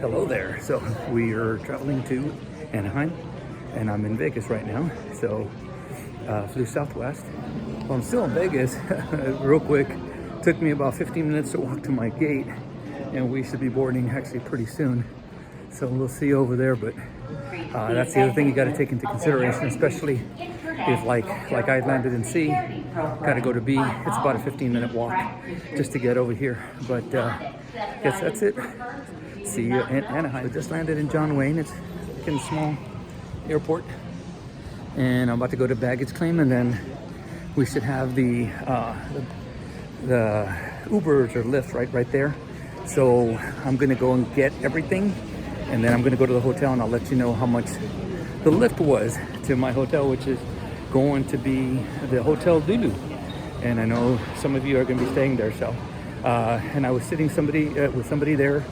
Hello there. So we are traveling to Anaheim and I'm in Vegas right now. So flew Southwest. Well, I'm still in Vegas. Real quick, took me about 15 minutes to walk to my gate and we should be boarding actually pretty soon. So we'll see over there, but that's the other thing you got to take into consideration, especially if like I landed in C, got to go to B. It's about a 15-minute walk just to get over here. But guess that's it. See you in Anaheim. I just landed in John Wayne. It's a small airport, and I'm about to go to baggage claim, and then we should have the Ubers or Lyft right there. So I'm gonna go and get everything, and then I'm gonna go to the hotel, and I'll let you know how much the Lyft was to my hotel, which is going to be the Hotel Lulu. And I know some of you are gonna be staying there. So, and I was sitting with somebody there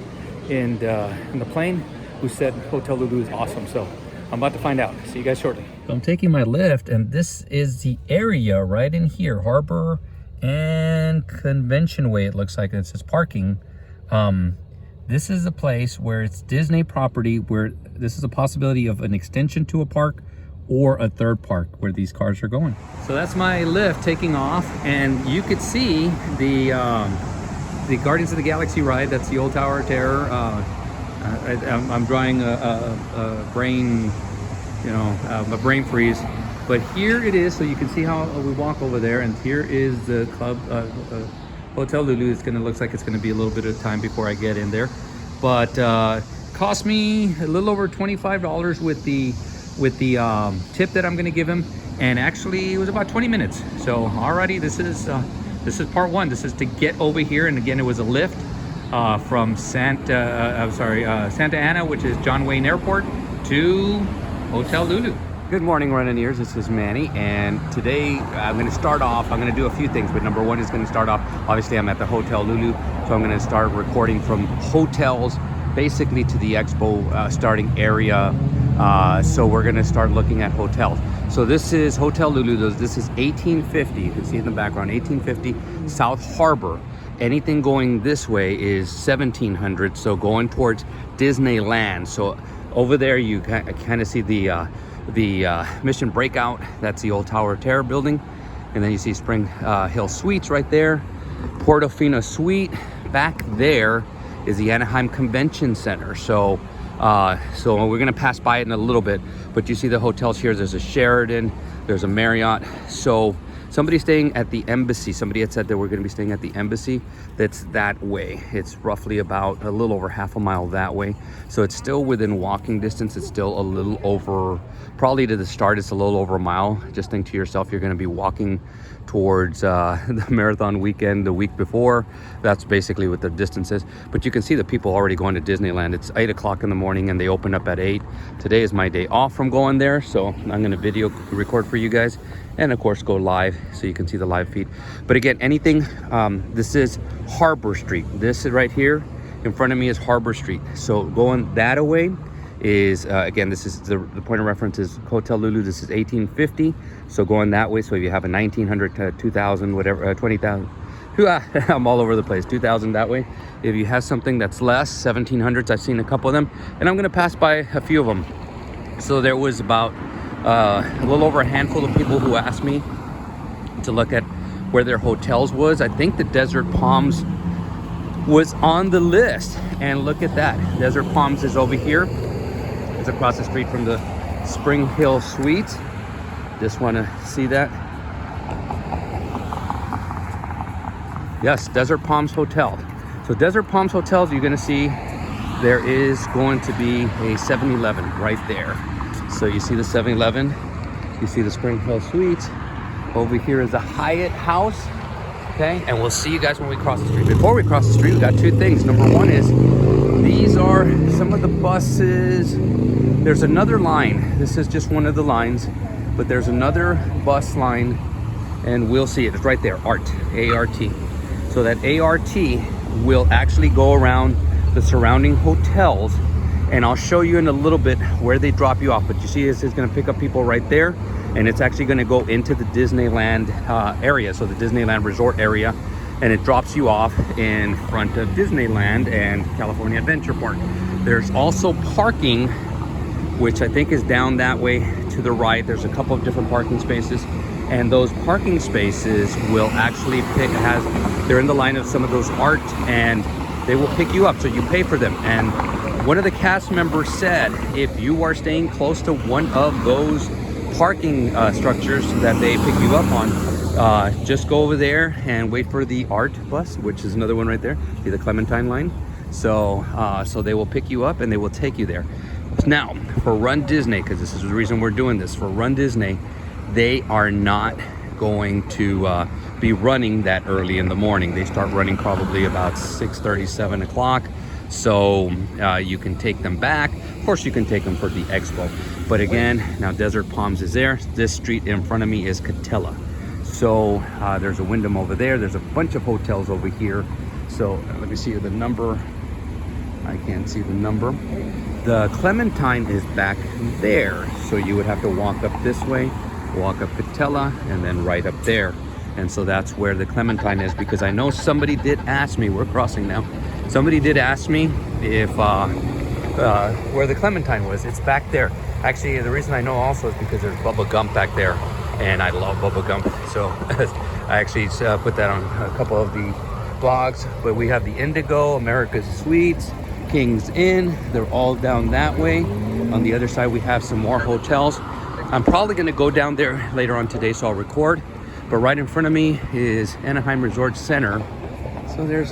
in the plane who said Hotel Lulu is awesome. So I'm about to find out. See you guys shortly. So I'm taking my Lyft, and this is the area right in here, Harbor and Convention Way. It looks like it says parking. This is a place where it's Disney property, where this is a possibility of an extension to a park or a third park where these cars are going. So that's my Lyft taking off, and you could see the Guardians of the Galaxy ride. That's the old Tower of Terror. I'm drawing a brain, a brain freeze. But here it is, so you can see how we walk over there, and here is the club, Hotel Lulu. It's looks like it's gonna be a little bit of time before I get in there. But cost me a little over $25 with the tip that I'm gonna give him, and actually it was about 20 minutes. So alrighty, this is part one. This is to get over here, and again, it was a Lyft from Santa Ana, which is John Wayne Airport, to Hotel Lulu. Good morning, runDisneyers. This is Manny, and today I'm going to start off. I'm going to do a few things, but number one is going to start off. Obviously, I'm at the Hotel Lulu, so I'm going to start recording from hotels, basically to the Expo starting area. So we're going to start looking at hotels. So this is Hotel Lulu. This is 1850. You can see in the background, 1850 South Harbor. Anything going this way is 1700. So going towards Disneyland. So over there, you kind of see the Mission Breakout. That's the old Tower of Terror building. And then you see Spring Hill Suites right there. Portofino Suite. Back there is the Anaheim Convention Center. So we're gonna pass by it in a little bit, but you see the hotels here. There's a Sheraton, there's a Marriott. So somebody's staying at the Embassy. Somebody had said that we're gonna be staying at the Embassy. That's that way. It's roughly about a little over half a mile that way. So it's still within walking distance. It's still a little over, probably to the start, it's a little over a mile. Just think to yourself, you're gonna be walking towards the marathon weekend the week before. That's basically what the distance is. But you can see the people already going to Disneyland. It's 8 o'clock in the morning and they open up at 8. Today is my day off from going there, so I'm gonna video record for you guys, and of course go live so you can see the live feed. But again, anything, this is Harbor Street. This is right here in front of me is Harbor Street. So going that away is, again, this is the point of reference is Hotel Lulu. This is 1850. So going that way, so if you have a 1900 to 2000, whatever, 20,000, I'm all over the place, 2000 that way. If you have something that's less, 1700s, I've seen a couple of them, and I'm gonna pass by a few of them. So there was about a little over a handful of people who asked me to look at where their hotels was. I think the Desert Palms was on the list, and look at that. Desert Palms is over here. It's across the street from the Spring Hill Suites. Just want to see that. Yes, Desert Palms Hotel. So Desert Palms Hotels, you're going to see there is going to be a 7-Eleven right there. So you see the 7-Eleven, you see the Spring Hill Suites. Over here is the Hyatt House. Okay, and we'll see you guys when we cross the street. Before we cross the street, we got two things. Number one is, these are some of the buses. There's another line. This is just one of the lines, but there's another bus line, and we'll see it. It's right there, ART, A-R-T. So that ART will actually go around the surrounding hotels, and I'll show you in a little bit where they drop you off. But you see, this is gonna pick up people right there, and it's actually gonna go into the Disneyland area, so the Disneyland Resort area, and it drops you off in front of Disneyland and California Adventure Park. There's also parking, which I think is down that way to the right. There's a couple of different parking spaces, and those parking spaces will actually they're in the line of some of those art, and they will pick you up, so you pay for them. And one of the cast members said, if you are staying close to one of those parking structures that they pick you up on, just go over there and wait for the art bus, which is another one right there. See the Clementine line? So they will pick you up and they will take you there. Now, for runDisney, because this is the reason we're doing this, for runDisney, they are not going to be running that early in the morning. They start running probably about 6:30, 7 o'clock. So you can take them back. Of course, you can take them for the Expo. But again, now Desert Palms is there. This street in front of me is Catella. So there's a Wyndham over there. There's a bunch of hotels over here. So let me see the number. I can't see the number. The Clementine is back there. So you would have to walk up this way, walk up Catella, and then right up there. And so that's where the Clementine is, because I know somebody did ask me, we're crossing now. Somebody did ask me if where the Clementine was. It's back there. Actually, the reason I know also is because there's Bubba Gump back there, and I love Bubba Gump. So I actually put that on a couple of the blogs. But we have the Indigo, America's Suites, King's Inn. They're all down that way. On the other side, we have some more hotels. I'm probably going to go down there later on today, so I'll record. But right in front of me is Anaheim Resort Center. So there's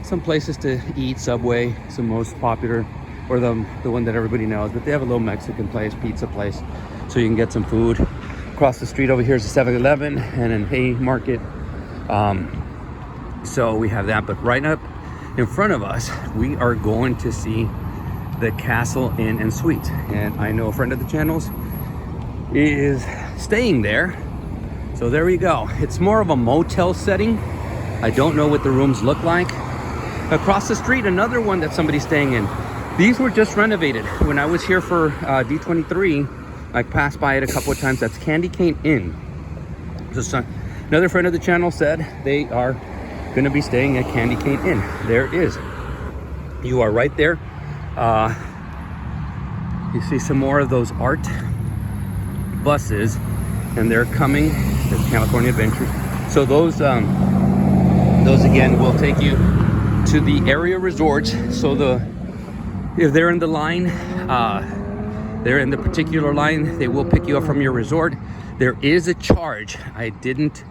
some places to eat. Subway, some most popular, or the one that everybody knows. But they have a little Mexican place, pizza place, so you can get some food. Across the street over here is a 7-Eleven and an Haymarket. So we have that. But right up in front of us, we are going to see the Castle Inn and Suites. And I know a friend of the channel's is staying there. So there we go. It's more of a motel setting. I don't know what the rooms look like. Across the street, another one that somebody's staying in. These were just renovated. When I was here for D23, I passed by it a couple of times. That's Candy Cane Inn. Just another friend of the channel said they are going to be staying at Candy Cane Inn. There it is. You are right there. You see some more of those art buses, and they're coming. There's California Adventures. So those again will take you to the area resorts. So if they're in the line, they're in the particular line, they will pick you up from your resort. There is a charge. I didn't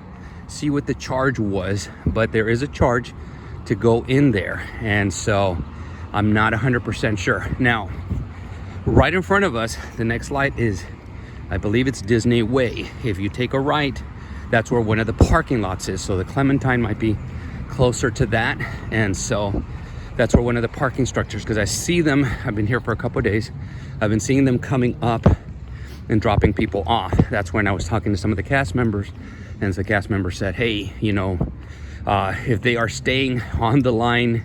see what the charge was, but there is a charge to go in there, and so I'm not 100% sure. Now, right in front of us, the next light is, I believe it's Disney Way. If you take a right, that's where one of the parking lots is. So the Clementine might be closer to that. And so that's where one of the parking structures, because I see them, I've been here for a couple of days. I've been seeing them coming up and dropping people off. That's when I was talking to some of the cast members, and the cast member said, hey, if they are staying on the line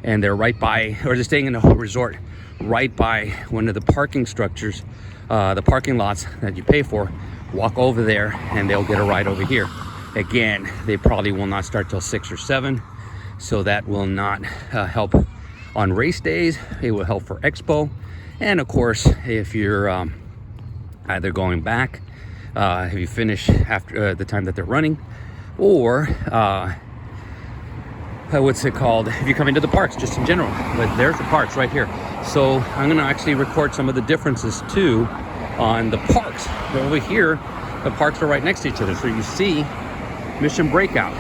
and they're right by, or they're staying in the whole resort right by one of the parking structures, the parking lots that you pay for, walk over there and they'll get a ride over here. Again, they probably will not start till 6 or 7, so that will not help on race days. It will help for Expo, and of course, if you're either going back, if you finish after the time that they're running, or what's it called, if you come into the parks just in general. But there's the parks right here. So I'm gonna actually record some of the differences too on the parks. Over here, the parks are right next to each other. So you see Mission Breakout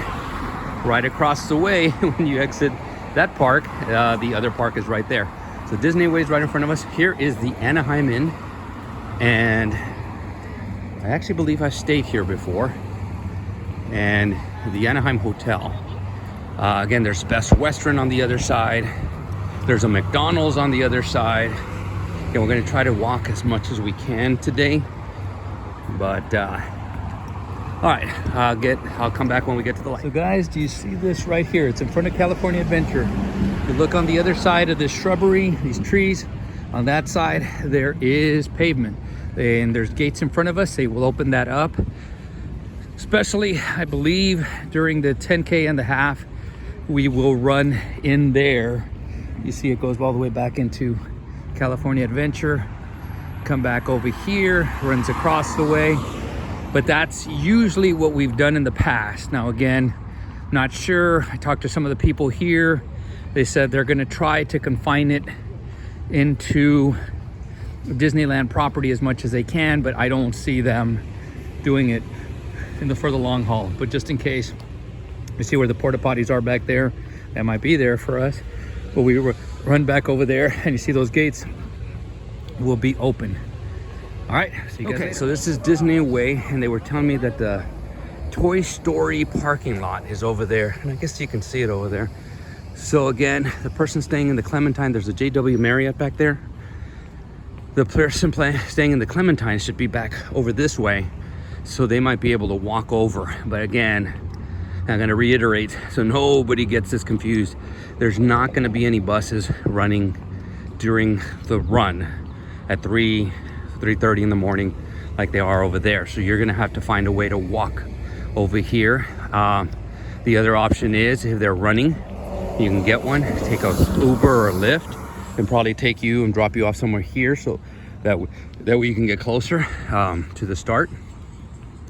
right across the way. When you exit that park, the other park is right there. So Disney Way is right in front of us. Here is the Anaheim Inn, and I actually believe I've stayed here before. And the Anaheim Hotel. Again, there's Best Western on the other side. There's a McDonald's on the other side. And we're going to try to walk as much as we can today. But all right, I'll come back when we get to the light. So guys, do you see this right here? It's in front of California Adventure. You look on the other side of this shrubbery, these trees. On that side, there is pavement, and there's gates in front of us. They will open that up, especially, I believe, during the 10K and the half. We will run in there You see it goes all the way back into California Adventure, come back over here, runs across the way. But that's usually what we've done in the past. Now again, not sure. I talked to some of the people here. They said they're gonna try to confine it into Disneyland property as much as they can, but I don't see them doing it for the long haul. But just in case, you see where the porta potties are back there. That might be there for us. But we run back over there, and you see those gates will be open. All right, see you guys later. So this is Disney Way, and they were telling me that the Toy Story parking lot is over there, and I guess you can see it over there. So again, the person staying in the Clementine, there's a JW Marriott back there. The person staying in the Clementine should be back over this way, so they might be able to walk over. But again, I'm going to reiterate so nobody gets this confused. There's not going to be any buses running during the run at 3:30 in the morning like they are over there. So you're going to have to find a way to walk over here. The other option is if they're running, you can get one, take a Uber or a Lyft, and probably take you and drop you off somewhere here, so that way you can get closer to the start.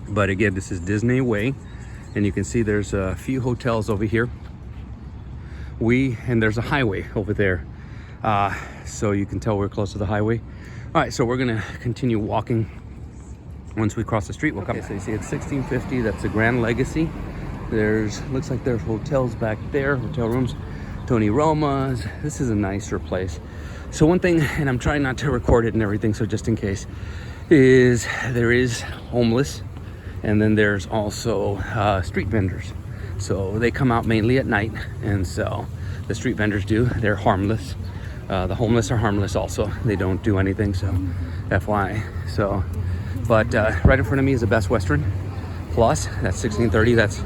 But again, this is Disney Way, and you can see there's a few hotels over here. And there's a highway over there, so you can tell we're close to the highway. All right, so we're gonna continue walking. Once we cross the street, we'll come. Okay, so you see it's 1650. That's the Grand Legacy. Looks like there's hotels back there, hotel rooms. Tony Roma's. This is a nicer place. So one thing, and I'm trying not to record it and everything, so just in case, is there is homeless, and then there's also street vendors. So they come out mainly at night, and so the street vendors they're harmless. The homeless are harmless also. They don't do anything, so FYI. So, but right in front of me is the Best Western Plus. That's 1630. That's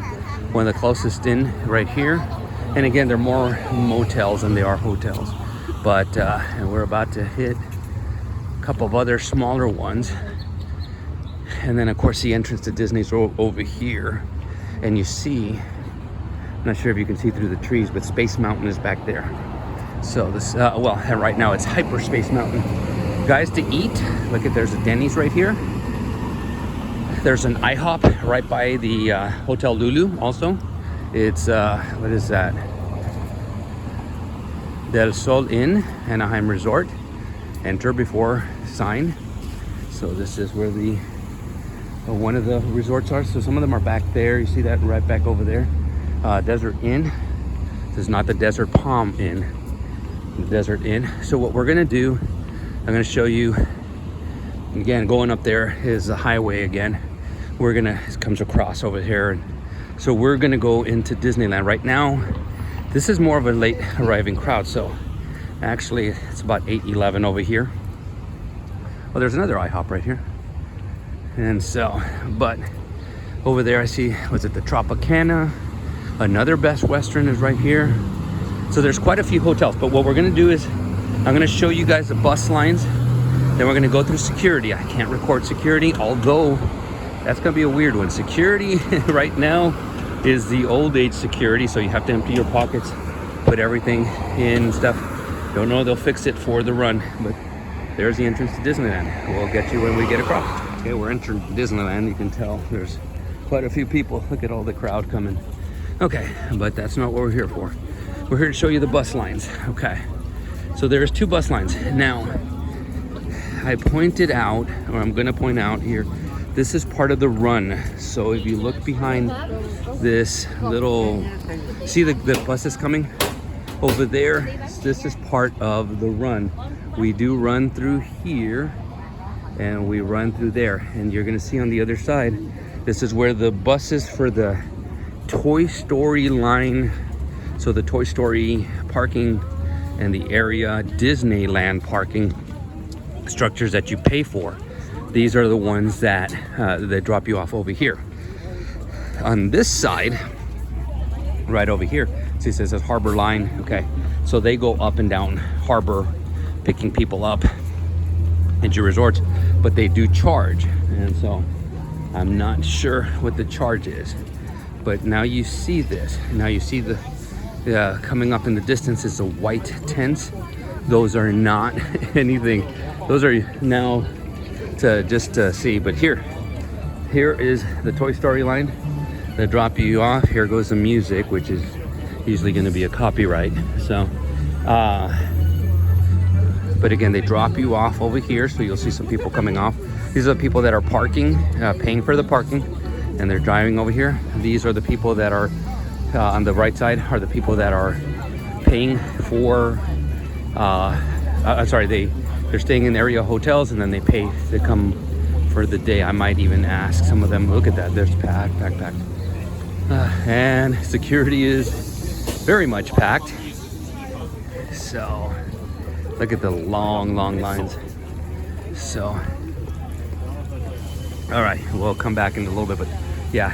one of the closest in right here. And again, they're more motels than they are hotels. But and we're about to hit a couple of other smaller ones. And then of course the entrance to Disney's over here. And you see, I'm not sure if you can see through the trees, but Space Mountain is back there. So this, well, and right now it's Hyperspace Mountain. Guys, to eat, look at, there's a Denny's right here. There's an IHOP right by the Hotel Lulu also. It's, what is that? Del Sol Inn, Anaheim Resort. Enter before sign. So this is where the one of the resorts are. So some of them are back there. You see that right back over there. Desert Inn. This is not the Desert Palm Inn. The Desert Inn. So what we're gonna do, I'm gonna show you, again, going up there is the highway again. It comes across over here. And so we're gonna go into Disneyland. Right now, this is more of a late arriving crowd. So actually it's about 8:11 over here. Well, there's another IHOP right here. And so, but over there I see, was it the Tropicana? Another Best Western is right here. So there's quite a few hotels, but what we're gonna do is, I'm gonna show you guys the bus lines, then we're gonna go through security. I can't record security, although that's gonna be a weird one. Security right now is the old age security, so you have to empty your pockets, put everything in stuff. Don't know, they'll fix it for the run, but there's the entrance to Disneyland. We'll get you when we get across. Okay, we're entering Disneyland. You can tell there's quite a few people. Look at all the crowd coming. Okay, but that's not what we're here for. We're here to show you the bus lines. Okay, so there's two bus lines. Now, I pointed out, or I'm gonna point out here, this is part of the run. So if you look behind this little, see the buses coming over there? This is part of the run. We do run through here and we run through there. And you're gonna see on the other side, this is where the buses for the Toy Story line, so the Toy Story parking and the area Disneyland parking structures that you pay for, these are the ones that drop you off over here. On this side, right over here, see, it says Harbor Line. Okay, so they go up and down Harbor, picking people up into resorts, but they do charge, and so I'm not sure what the charge is. But now you see this. Now you see the Yeah, coming up in the distance is the white tents. Those are not anything. Those are now to see. But here is the Toy Story line. They drop you off. Here goes the music, which is usually going to be a copyright. So, but again, they drop you off over here. So you'll see some people coming off. These are the people that are parking, paying for the parking, and they're driving over here. These are the people that are on the right side are the people that are paying for, I'm sorry, they're staying in area hotels, and then they pay to come for the day. I might even ask some of them, look at that, there's packed. And security is very much packed. So look at the long lines. So, all right, we'll come back in a little bit, but yeah.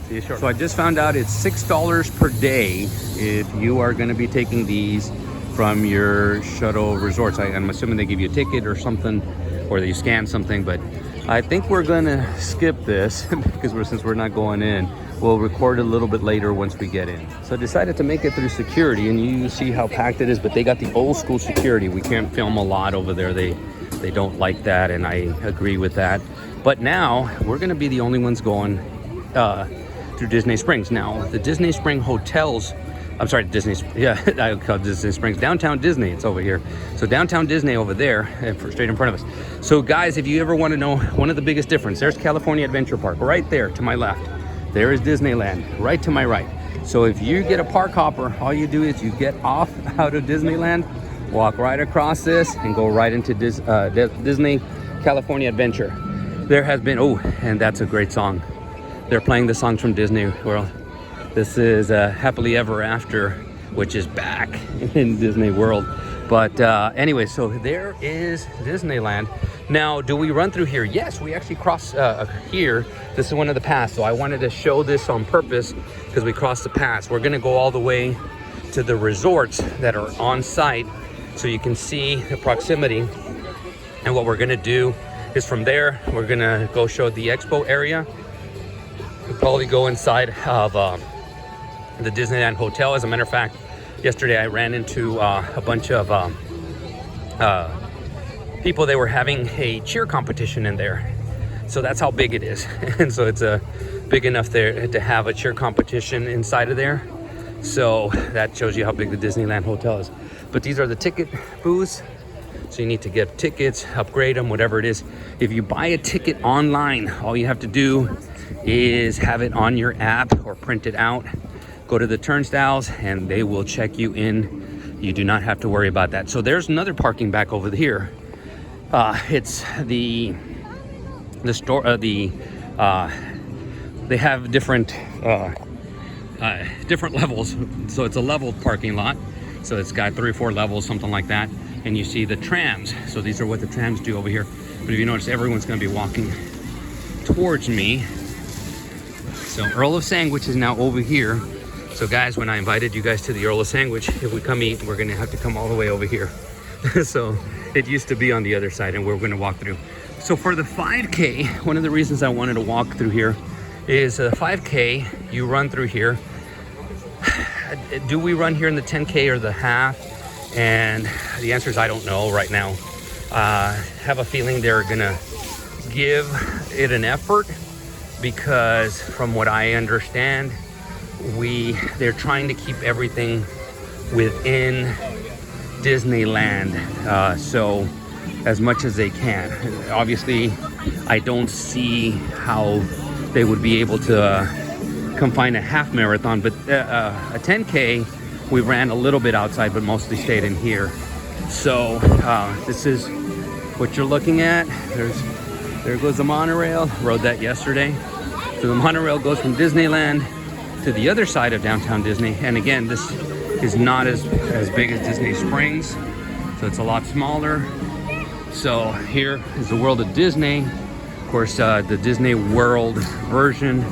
See you shortly. So I just found out it's $6 per day if you are going to be taking these from your shuttle resorts. I'm assuming they give you a ticket or something, or that you scan something, but I think we're going to skip this because since we're not going in. We'll record a little bit later once we get in. So I decided to make it through security, and you see how packed it is, but they got the old school security. We can't film a lot over there. They don't like that, and I agree with that. But now we're going to be the only ones going through Disney Springs. Now the Disney Spring hotels, I'm sorry, I call it Disney Springs. Downtown Disney, it's over here. So downtown Disney over there, straight in front of us. So guys, if you ever want to know one of the biggest difference, there's California Adventure Park right there to my left. There is Disneyland right to my right. So if you get a park hopper, all you do is you get off out of Disneyland, walk right across this, and go right into Disney California Adventure. There has been, oh, and that's a great song. They're playing the songs from Disney World. This is Happily Ever After, which is back in Disney World. But anyway, so there is Disneyland. Now, do we run through here? Yes, we actually cross here. This is one of the paths. So I wanted to show this on purpose because we crossed the paths. We're going to go all the way to the resorts that are on site so you can see the proximity. And what we're going to do is from there, we're going to go show the Expo area. We'll probably go inside of the Disneyland Hotel. As a matter of fact, yesterday I ran into a bunch of people. They were having a cheer competition in there. So that's how big it is. And so it's big enough there to have a cheer competition inside of there. So that shows you how big the Disneyland Hotel is. But these are the ticket booths. So you need to get tickets, upgrade them, whatever it is. If you buy a ticket online, all you have to do is have it on your app or print it out. Go to the turnstiles and they will check you in. You do not have to worry about that. So there's another parking back over here. It's the store. They have different levels. So it's a leveled parking lot. So it's got 3 or 4 levels, something like that. And you see the trams. So these are what the trams do over here. But if you notice, everyone's going to be walking towards me. So Earl of Sandwich is now over here. So guys, when I invited you guys to the Earl of Sandwich, if we come eat, we're going to have to come all the way over here. So it used to be on the other side, and we're going to walk through. So for the 5K, one of the reasons I wanted to walk through here is 5K, you run through here. Do we run here in the 10K or the half? And the answer is I don't know right now. I have a feeling they're going to give it an effort because from what I understand, they're trying to keep everything within Disneyland, so as much as they can. Obviously, I don't see how they would be able to confine a half marathon, but a 10K, we ran a little bit outside, but mostly stayed in here. So this is what you're looking at. There goes the monorail. Rode that yesterday. So the monorail goes from Disneyland to the other side of downtown Disney. And again, this is not as big as Disney Springs, so it's a lot smaller. So here is the World of Disney. Of course, the Disney World version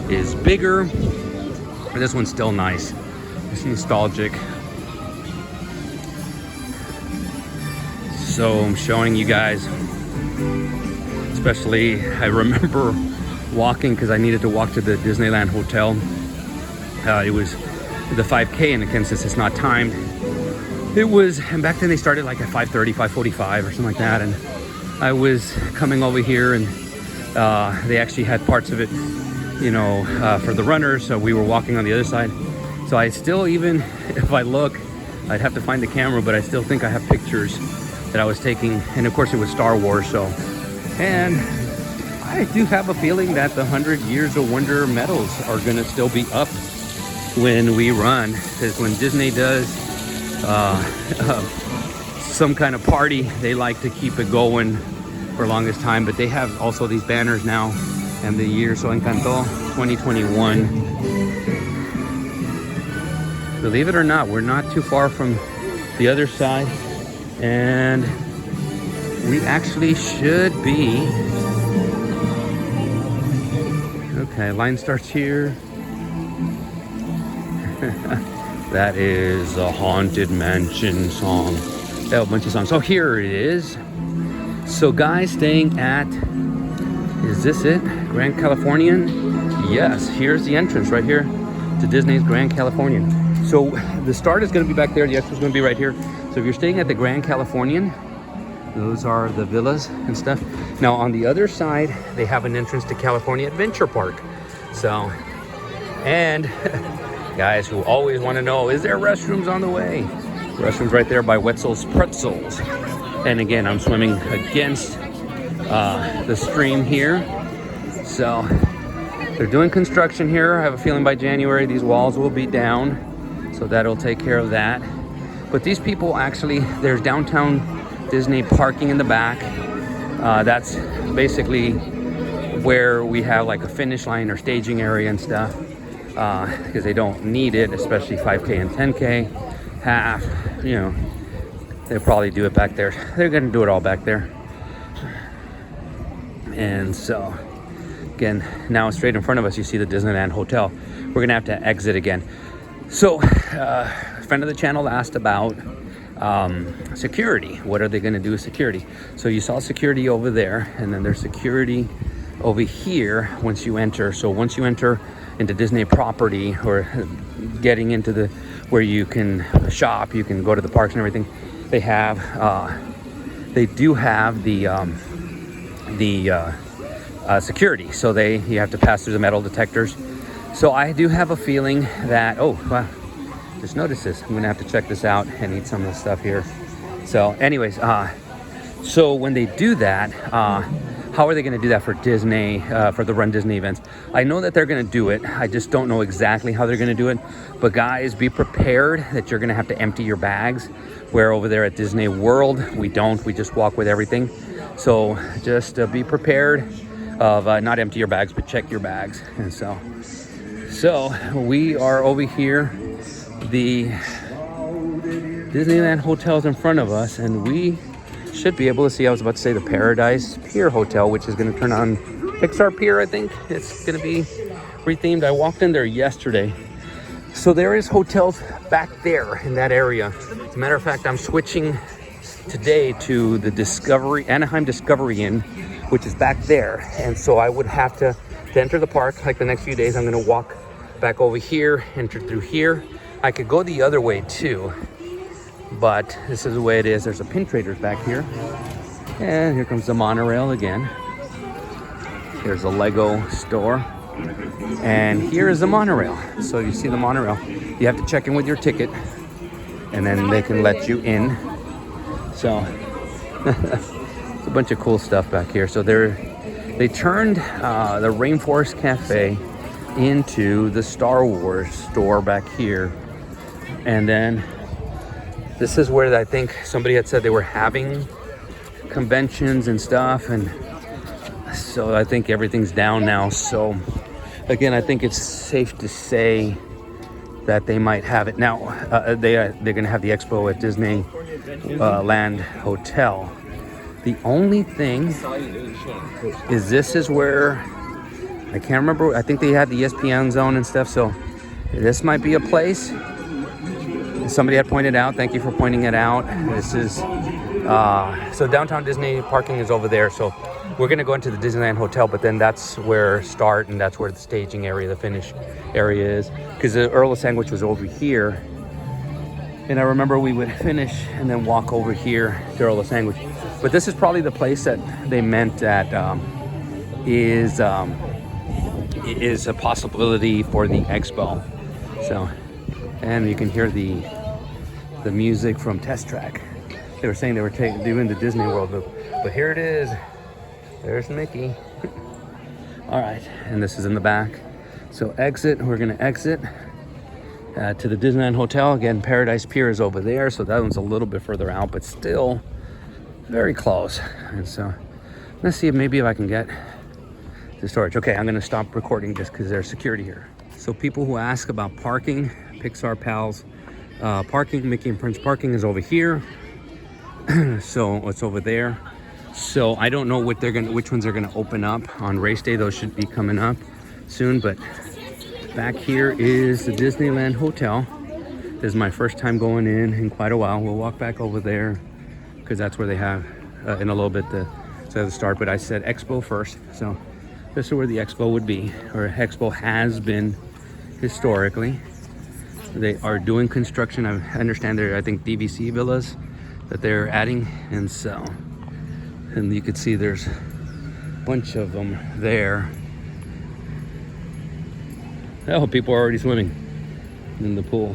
is bigger, but this one's still nice. It's nostalgic. So I'm showing you guys, especially I remember walking because I needed to walk to the Disneyland Hotel. It was the 5K, and again, since it's not timed, it was, and back then they started like at 5:30, 5:45 or something like that, and I was coming over here, and they actually had parts of it, you know, for the runners, so we were walking on the other side. So I still, even if I look, I'd have to find the camera, but I still think I have pictures that I was taking, and of course it was Star Wars, so. And I do have a feeling that the 100 Years of Wonder medals are gonna still be up when we run, because when Disney does some kind of party, they like to keep it going for longest time. But they have also these banners now, and the year So Encantó 2021. Believe it or not, we're not too far from the other side, and we actually should be. Okay, line starts here. That is a Haunted Mansion song. They have a bunch of songs. So here it is. So guys, staying at, is this it? Grand Californian? Yes, here's the entrance right here to Disney's Grand Californian. So the start is going to be back there. The expo is going to be right here. So if you're staying at the Grand Californian, those are the villas and stuff. Now on the other side, they have an entrance to California Adventure Park. So, and guys who always want to know, is there restrooms on the way? Restrooms right there by Wetzel's Pretzels. And again, I'm swimming against the stream here. So they're doing construction here. I have a feeling by January these walls will be down, so that'll take care of that. But these people actually, there's downtown Disney parking in the back. That's basically where we have like a finish line or staging area and stuff, because they don't need it, especially 5K and 10K, half, you know, they'll probably do it back there. They're gonna do it all back there. And so, again, now straight in front of us, you see the Disneyland Hotel. We're gonna have to exit again. So, a friend of the channel asked about security. What are they gonna do with security? So you saw security over there, and then there's security over here once you enter. So once you enter into Disney property, or getting into the, where you can shop, you can go to the parks and everything, they have, they do have the security. So you have to pass through the metal detectors. So I do have a feeling that, oh, wow, just noticed this. I'm gonna have to check this out and eat some of the stuff here. So anyways, so when they do that, how are they gonna do that for Disney, for the runDisney events? I know that they're gonna do it. I just don't know exactly how they're gonna do it. But guys, be prepared that you're gonna have to empty your bags. Where over there at Disney World, we don't, we just walk with everything. So just be prepared of not empty your bags, but check your bags. And so we are over here. The Disneyland Hotel's in front of us, and we should be able to see, I was about to say the Paradise Pier Hotel, which is going to turn on Pixar Pier, I think. It's going to be rethemed. I walked in there yesterday. So there is hotels back there in that area. As a matter of fact, I'm switching today to the Anaheim Discovery Inn, which is back there. And so I would have to enter the park, like the next few days, I'm going to walk back over here, enter through here. I could go the other way too, but this is the way it is. There's a Pin Traders back here, and here comes the monorail again. Here's a Lego store, and here is the monorail. So you see the monorail. You have to check in with your ticket, and then they can let you in. So it's a bunch of cool stuff back here. So they turned the Rainforest Cafe into the Star Wars store back here. And then this is where I think somebody had said they were having conventions and stuff, and so I think everything's down now. So again, I think it's safe to say that they might have it now. They're gonna have the expo at Disneyland Hotel. The only thing is, this is where, I can't remember, I think they had the ESPN zone and stuff, so this might be a place. Somebody had pointed out, thank you for pointing it out. This is, so downtown Disney parking is over there, so we're gonna go into the Disneyland Hotel, but then that's where start, and that's where the staging area, the finish area is, because the Earl of Sandwich was over here. And I remember we would finish and then walk over here to Earl of Sandwich. But this is probably the place that they meant that is a possibility for the expo. So, and you can hear the music from Test Track. They were saying they were doing the Disney World, but here it is. There's Mickey. All right, and this is in the back. So exit, we're gonna exit to the Disneyland Hotel. Again, Paradise Pier is over there, so that one's a little bit further out, but still very close. And so let's see if maybe if I can get to storage. Okay, I'm gonna stop recording just because there's security here. So people who ask about parking, Pixar Pals, parking, Mickey and Prince parking is over here. So it's over there. So I don't know what which ones they're gonna open up on race day. Those should be coming up soon, but back here is the Disneyland Hotel. This is my first time going in quite a while. We'll walk back over there because that's where they have in a little bit the start. But I said Expo first, so this is where the Expo would be, or Expo has been historically. They are doing construction. I understand they're, I think, DVC villas that they're adding, and so, and you could see there's a bunch of them there. Oh, people are already swimming in the pool.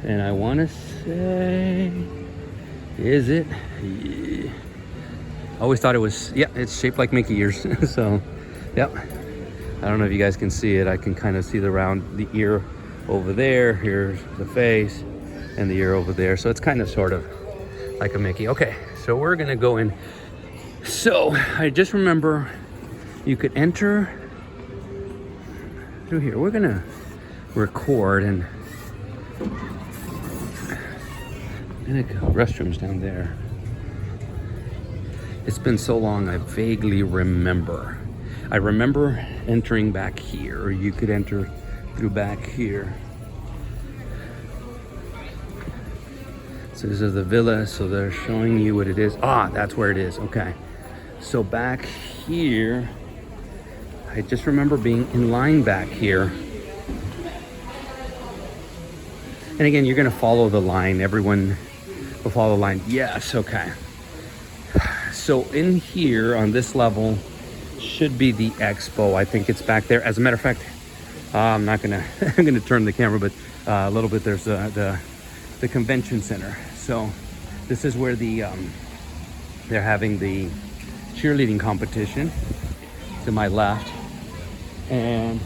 And I want to say, is it? Yeah. I always thought it was, yeah, it's shaped like Mickey ears. So, yep. I don't know if you guys can see it. I can kind of see the ear over there. Here's the face and the ear over there. So it's kind of sort of like a Mickey. Okay, so we're gonna go in. So I just remember you could enter through here. We're gonna record, and I'm gonna go restrooms down there. It's been so long, I vaguely remember. I remember entering back here, or you could enter through back here. So this is the villa, so they're showing you what it is. Ah, that's where it is, okay. So back here, I just remember being in line back here. And again, you're gonna follow the line. Everyone will follow the line. Yes, okay. So in here on this level should be the expo. I think it's back there. As a matter of fact, I'm not gonna, I'm gonna turn the camera, but a little bit, there's the convention center. So this is where they're having the cheerleading competition to my left. And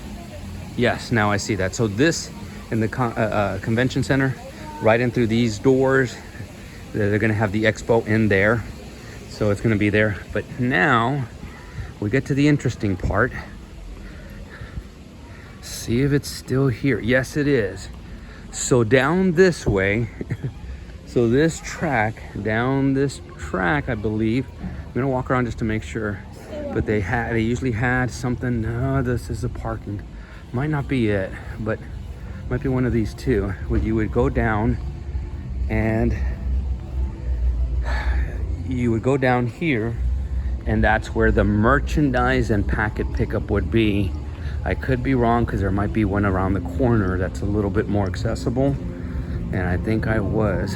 yes, now I see that. So this in the convention center, right in through these doors, they're gonna have the expo in there. So it's gonna be there. But now we get to the interesting part. See if it's still here. Yes, it is. So down this way, so this track, down this track, I believe, I'm gonna walk around just to make sure. But they usually had something. Oh, this is the parking. Might not be it, but might be one of these two, where you would go down and you would go down here, and that's where the merchandise and packet pickup would be. I could be wrong, because there might be one around the corner that's a little bit more accessible, and I think I was.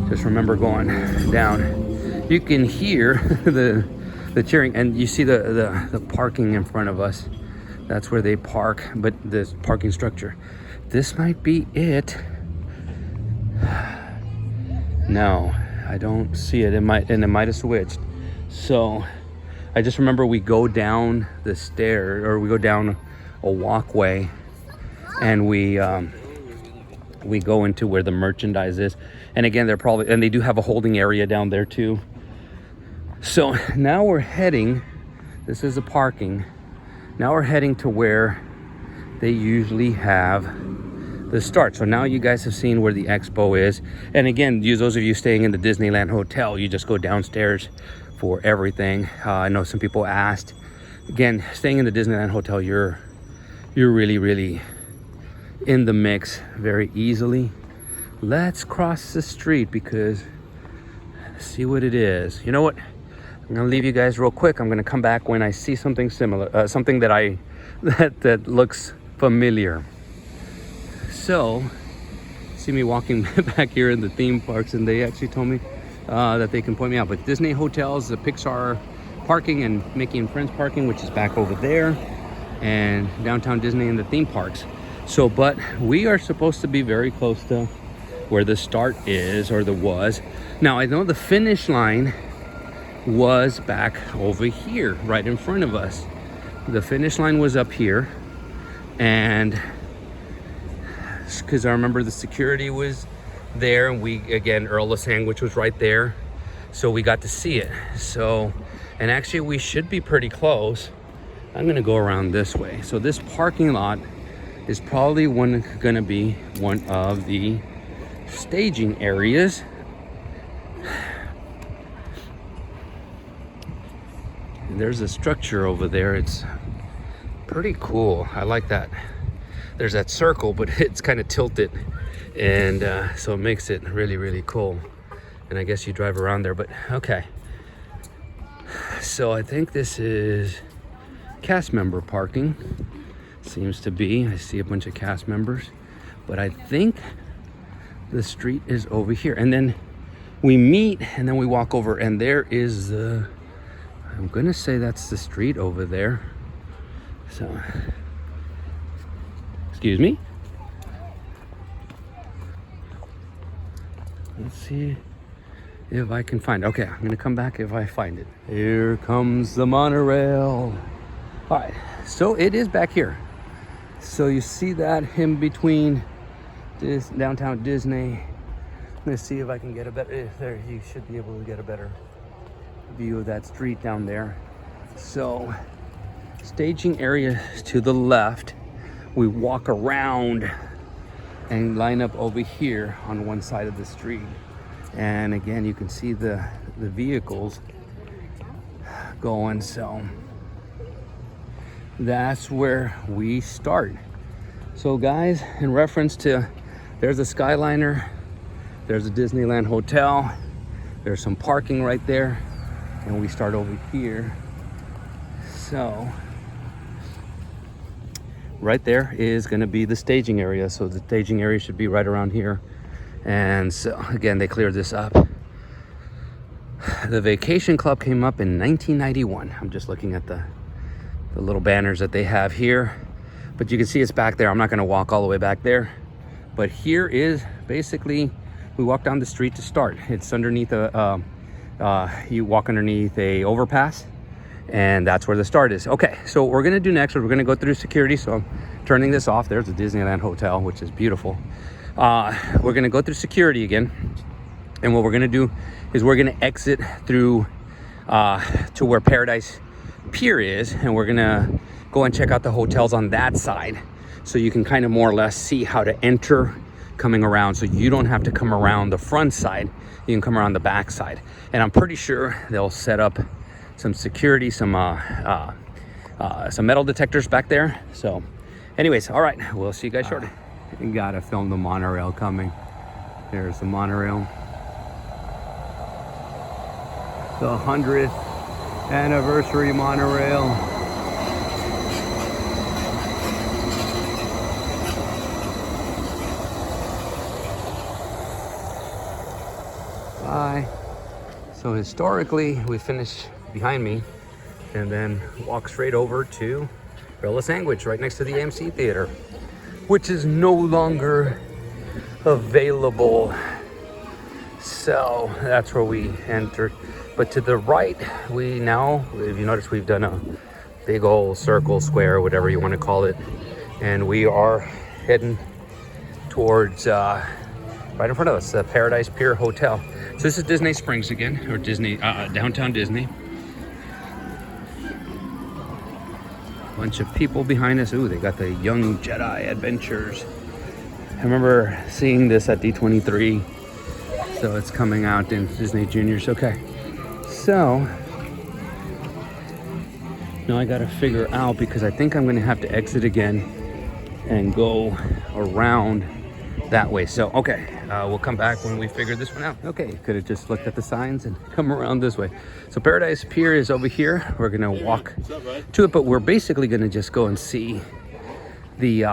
Just remember going down. You can hear the cheering, and you see the parking in front of us. That's where they park, but this parking structure. This might be it. No, I don't see it. It might have switched. So I just remember we go down the stairs, or we go down a walkway, and we go into where the merchandise is. And again, they do have a holding area down there too. So now we're heading, this is the parking. Now we're heading to where they usually have the start. So now you guys have seen where the expo is. And again, those of you staying in the Disneyland Hotel, you just go downstairs for everything. I know some people asked. Again, staying in the Disneyland Hotel, you're really, really in the mix very easily. Let's cross the street, because see what it is. You know what? I'm gonna leave you guys real quick. I'm gonna come back when I see something similar, something that that looks familiar. So, see me walking back here in the theme parks, and they actually told me that they can point me out. But Disney hotels, the Pixar parking, and Mickey and Friends parking, which is back over there, and downtown Disney and the theme parks. So, but we are supposed to be very close to where the start is, or the was. Now, I know the finish line was back over here, right in front of us. The finish line was up here, and because I remember the security was there, and we, again, Earl of Sandwich was right there, so we got to see it. So, and actually we should be pretty close. I'm gonna go around this way. So this parking lot is probably gonna be one of the staging areas. And there's a structure over there. It's pretty cool. I like that. There's that circle, but it's kind of tilted, and so it makes it really, really cool. And I guess you drive around there, but okay. So I think this is cast member parking. Seems to be. I see a bunch of cast members, but I think the street is over here, and then we meet, and then we walk over, and there is the, I'm gonna say that's the street over there. So, excuse me. Let's see if I can find it. Okay, I'm gonna come back if I find it. Here comes the monorail. All right, so it is back here. So you see that in between this downtown Disney. Let's see if I can get a better, there, you should be able to get a better view of that street down there. So staging area to the left. We walk around and line up over here on one side of the street. And again, you can see the vehicles going. So that's where we start. So guys, in reference to, there's a Skyliner, there's a Disneyland hotel, there's some parking right there, and we start over here. So right there is going to be the staging area. So the staging area should be right around here. And so again, they cleared this up. The Vacation Club came up in 1991. I'm just looking at the little banners that they have here, but you can see it's back there. I'm not going to walk all the way back there, but here is basically, we walk down the street to start. It's underneath you walk underneath a overpass, and that's where the start is. Okay, so what we're going to do next is we're going to go through security. So I'm turning this off. There's the Disneyland hotel, which is beautiful. We're going to go through security again, and what we're going to do is we're going to exit through to where Paradise Pier is, and we're gonna go and check out the hotels on that side, so you can kind of more or less see how to enter coming around, so you don't have to come around the front side, you can come around the back side. And I'm pretty sure they'll set up some security, some metal detectors back there. So anyways, all right, we'll see you guys shortly. You gotta film the monorail coming. There's the monorail, the 100th anniversary monorail. Bye. So historically, we finish behind me and then walk straight over to Earl of Sandwich, right next to the AMC Theater, which is no longer available. So that's where we entered. But to the right, we now, if you notice, we've done a big old circle, square, whatever you want to call it. And we are heading towards, right in front of us, the Paradise Pier Hotel. So this is Disney Springs again, or Disney, downtown Disney. Bunch of people behind us. Ooh, they got the Young Jedi Adventures. I remember seeing this at D23. So it's coming out in Disney Juniors. Okay. So now I gotta figure out, because I think I'm gonna have to exit again and go around that way. So okay, we'll come back when we figure this one out. Okay, could have just looked at the signs and come around this way. So Paradise Pier is over here. We're gonna walk to it, but we're basically gonna just go and see the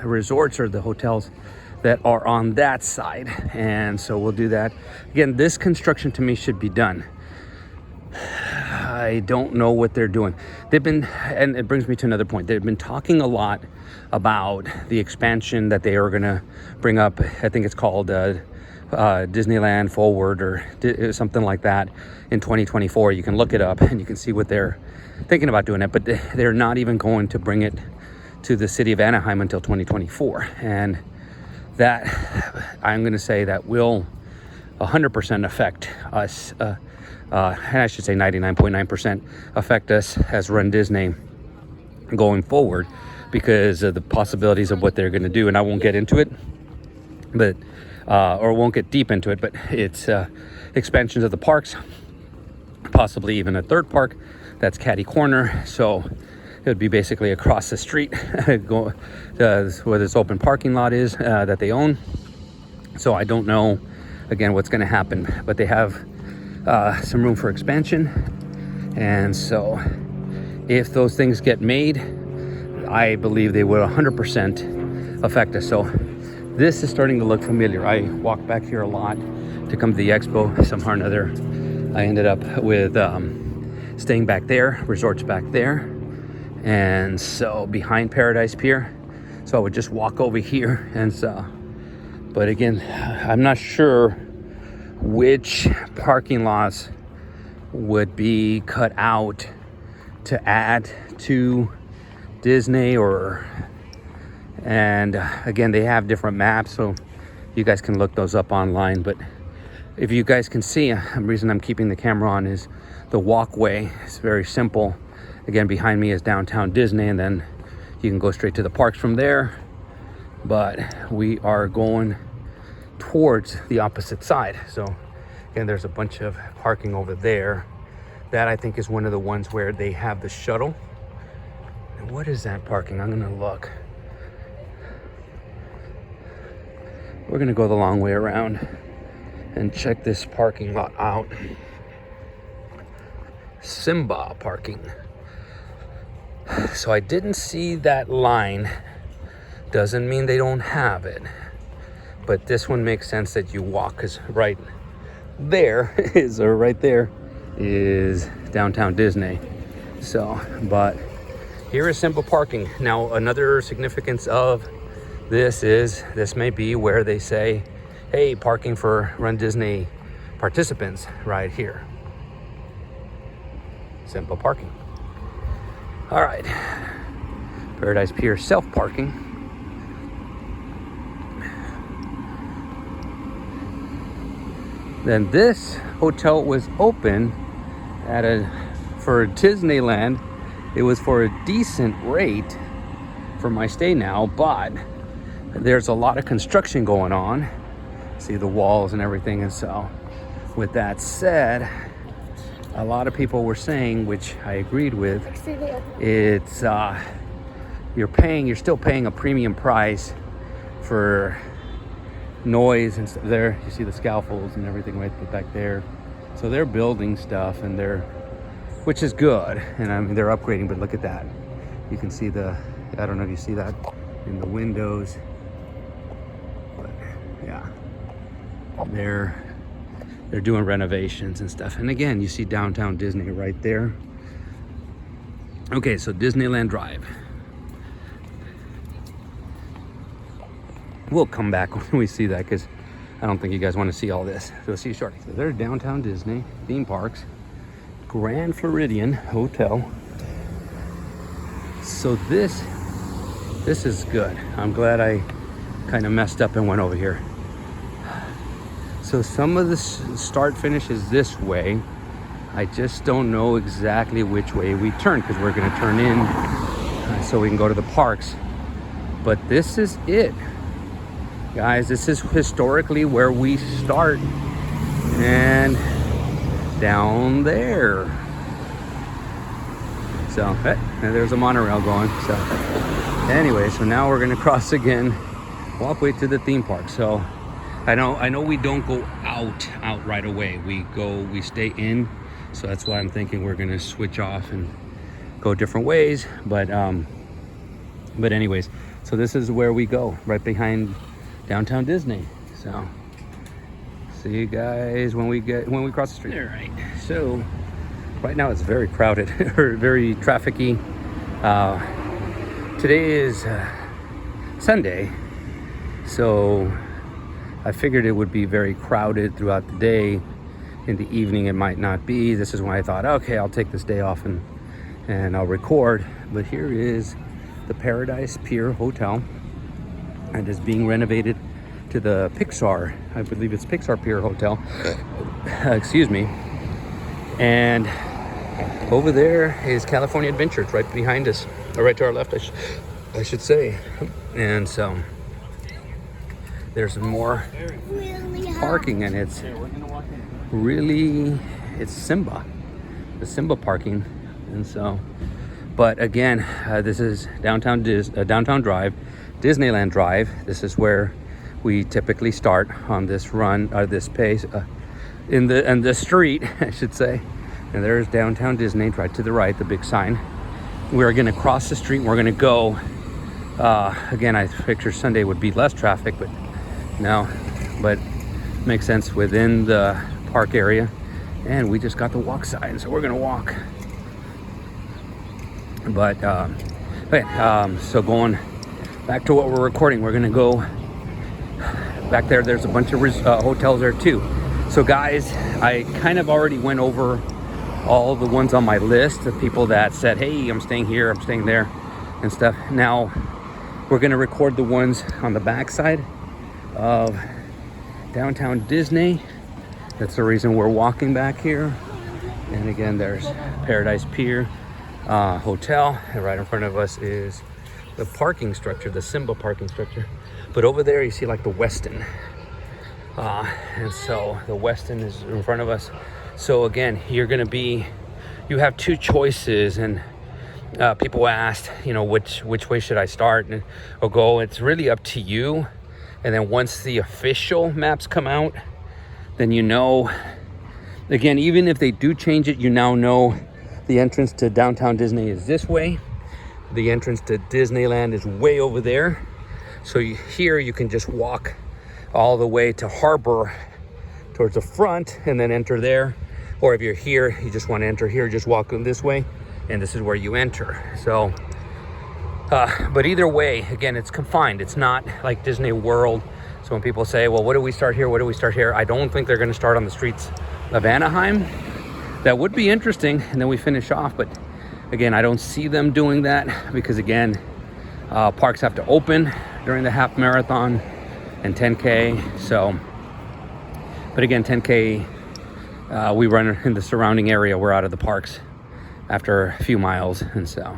resorts or the hotels that are on that side. And so we'll do that. Again, this construction to me should be done. I don't know what they're doing. They've been, and it brings me to another point. They've been talking a lot about the expansion that they are gonna bring up. I think it's called Disneyland Forward or something like that in 2024. You can look it up and you can see what they're thinking about doing it, but they're not even going to bring it to the city of Anaheim until 2024. And that, I'm gonna say that will 100% affect us, and I should say 99.9% affect us as runDisney going forward because of the possibilities of what they're going to do. And I won't get into it, but or won't get deep into it, but it's expansions of the parks, possibly even a third park that's Caddy Corner. So it would be basically across the street where this open parking lot is that they own. So I don't know again what's going to happen, but they have some room for expansion. And so if those things get made, I believe they will 100% affect us. So this is starting to look familiar. I walk back here a lot to come to the Expo. Somehow or another, I ended up with staying back there, resorts back there. And so behind Paradise Pier. So I would just walk over here. And so, but again, I'm not sure which parking lots would be cut out to add to Disney and again, they have different maps, so you guys can look those up online. But if you guys can see, the reason I'm keeping the camera on is the walkway. It's very simple. Again, behind me is downtown Disney, and then you can go straight to the parks from there. But we are going towards the opposite side. So again, there's a bunch of parking over there. That I think is one of the ones where they have the shuttle. And what is that parking? I'm gonna look. We're gonna go the long way around and check this parking lot out. Simba parking. So I didn't see that line. Doesn't mean they don't have it. But this one makes sense that you walk, because right there is downtown Disney. So, but here is simple parking. Now, another significance of this is this may be where they say, hey, parking for runDisney participants right here. Simple parking. All right, Paradise Pier self-parking. Then this hotel was open for Disneyland. It was for a decent rate for my stay now, but there's a lot of construction going on. See the walls and everything. And so with that said, a lot of people were saying, which I agreed with, it's you're still paying a premium price for noise and stuff. There you see the scaffolds and everything right back there. So they're building stuff, and which is good, and I mean they're upgrading. But look at that, you can see I don't know if you see that in the windows, but yeah, they're doing renovations and stuff. And again, you see downtown Disney right there. Okay, so Disneyland Drive. We'll come back when we see that, because I don't think you guys want to see all this. So we'll see you shortly. So there's downtown Disney, theme parks, Grand Floridian Hotel. So this is good. I'm glad I kind of messed up and went over here. So some of the start finish is this way. I just don't know exactly which way we turn, because we're going to turn in so we can go to the parks. But this is it. Guys, this is historically where we start, and down there. So, and there's a monorail going. So, anyway, so now we're gonna cross again, walkway to the theme park. So, I know we don't go out right away. We stay in. So that's why I'm thinking we're gonna switch off and go different ways. But anyways, so this is where we go, right behind downtown Disney. So see you guys when we cross the street. All right. So right now it's very crowded or very trafficy. Today is Sunday, so I figured it would be very crowded throughout the day. In the evening it might not be. This is when I thought, okay, I'll take this day off and I'll record. But here is the Paradise Pier Hotel, and it's being renovated to the Pixar, I believe it's Pixar Pier Hotel. Excuse me. And over there is California Adventure. It's right behind us, or right to our left, I should say. And so there's more parking, and it's really, it's Simba, the Simba parking. And so, but again, this is downtown Drive, Disneyland Drive. This is where we typically start on this run, this pace, in the street, I should say. And there's downtown Disney right to the right, the big sign. We're gonna cross the street and we're gonna go, again, I picture Sunday would be less traffic, but no, but makes sense within the park area. And we just got the walk sign, so we're gonna walk. But okay, so going back to what we're recording, we're gonna go back there. There's a bunch of hotels there too. So guys, I kind of already went over all the ones on my list of people that said, hey, I'm staying here, I'm staying there and stuff. Now we're gonna record the ones on the backside of downtown Disney. That's the reason we're walking back here. And again, there's Paradise Pier Hotel, and right in front of us is the parking structure, the Simba parking structure. But over there you see like the Westin, and so the Westin is in front of us. So again, you have two choices, and people asked, you know, which way should I start or go. It's really up to you. And then once the official maps come out, then you know, again, even if they do change it, you now know the entrance to downtown Disney is this way. The entrance to Disneyland is way over there. So here you can just walk all the way to Harbor towards the front and then enter there. Or if you're here, you just want to enter here, just walk in this way, and this is where you enter. So, but either way, again, it's confined. It's not like Disney World. So when people say, well, what do we start here? What do we start here? I don't think they're going to start on the streets of Anaheim. That would be interesting, and then we finish off. But again, I don't see them doing that because, again, parks have to open during the half marathon and 10K. So, but again, 10K, we run in the surrounding area. We're out of the parks after a few miles. And so